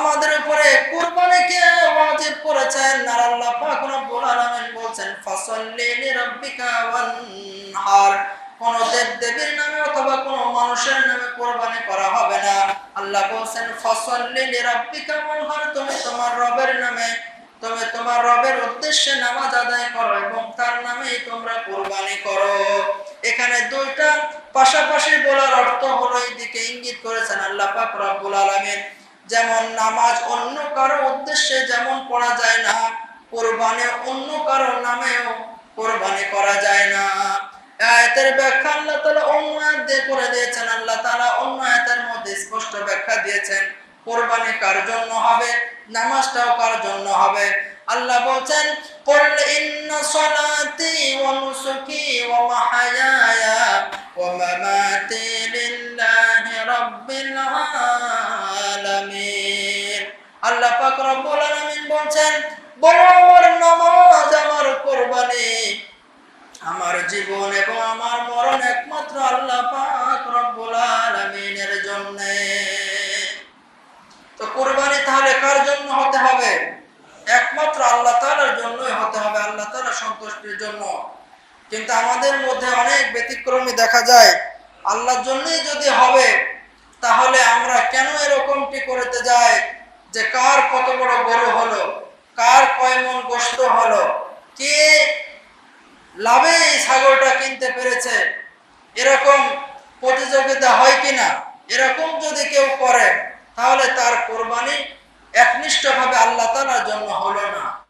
আমাদের উপরে কুরবানিকে ওয়াজিব করেছেন। আর আল্লাহ পাক রব্বুল আলামিন বলেন ফাসাল্লি লিরাব্বিকা ওয়ানহার, কোন দেব-দেবীর নামে অথবা কোন মানুষের নামে কুরবানি করা হবে না। আল্লাহ বলেন ফাসাল্লি লিরাব্বিকা ওয়ানহার, তুমি তোমার রবের নামে, তুমি তোমার রবের উদ্দেশ্যে নামাজ আদায় করো এবং তার নামেই তোমরা কুরবানি করো। এখানে দুইটা পাশাপাশি বলার অর্থ হলো এইদিকে ইঙ্গিত করেছেন আল্লাহ পাক রব্বুল আলামিন। যেমন নামাজ অন্য কারো উদ্দেশ্যে যেমন পড়া যায় না, কুরবানি অন্য কারো নামেও কুরবানি করা যায় না। আয়াতের ব্যাখ্যা আল্লাহ তাআলা অন্য আয়াত দিয়ে করে দিয়েছেন। আল্লাহ তাআলা অন্য আয়াতের মধ্যে স্পষ্ট ব্যাখ্যা দিয়েছেন কুরবানি কার জন্য হবে, নামাজটাও কার জন্য হবে। আল্লাহ বলেন কুল ইন্না সলাতি ওয়া নুসুকি ওয়া মাহইয়ায়া ওয়া মামাতি লিল্লাহি রাব্বিল আলামিন। আল্লাহ পাক রব্বুল আলামিন বলেন বলো আমার নামাজ, আমার কুরবানি, আমার জীবন এবং আমার মরণ একমাত্র আল্লাহ পাক রব্বুল আলামিনের জন্য। তো কুরবানি তাহলে কার জন্য হতে হবে? একমাত্র আল্লাহ তাআলার জন্যই হতে হবে, আল্লাহ তাআলার সন্তুষ্টির জন্য। কিন্তু আমাদের মধ্যে অনেক ব্যতিক্রমী দেখা যায়। আল্লাহর জন্যই যদি হবে তাহলে আমরা কেন এরকমটি করতে যাই যে কার কত বড় গরু হলো, কার কয় মণ গোশত হলো, কে লাভে এই ছাগলটা কিনতে পেরেছে, এরকম প্রতিযোগিতা হয় কিনা। এরকম যদি কেউ করে তাহলে তার কুরবানি একনিষ্ঠভাবে আল্লাহ তাআলার জন্য হলো না।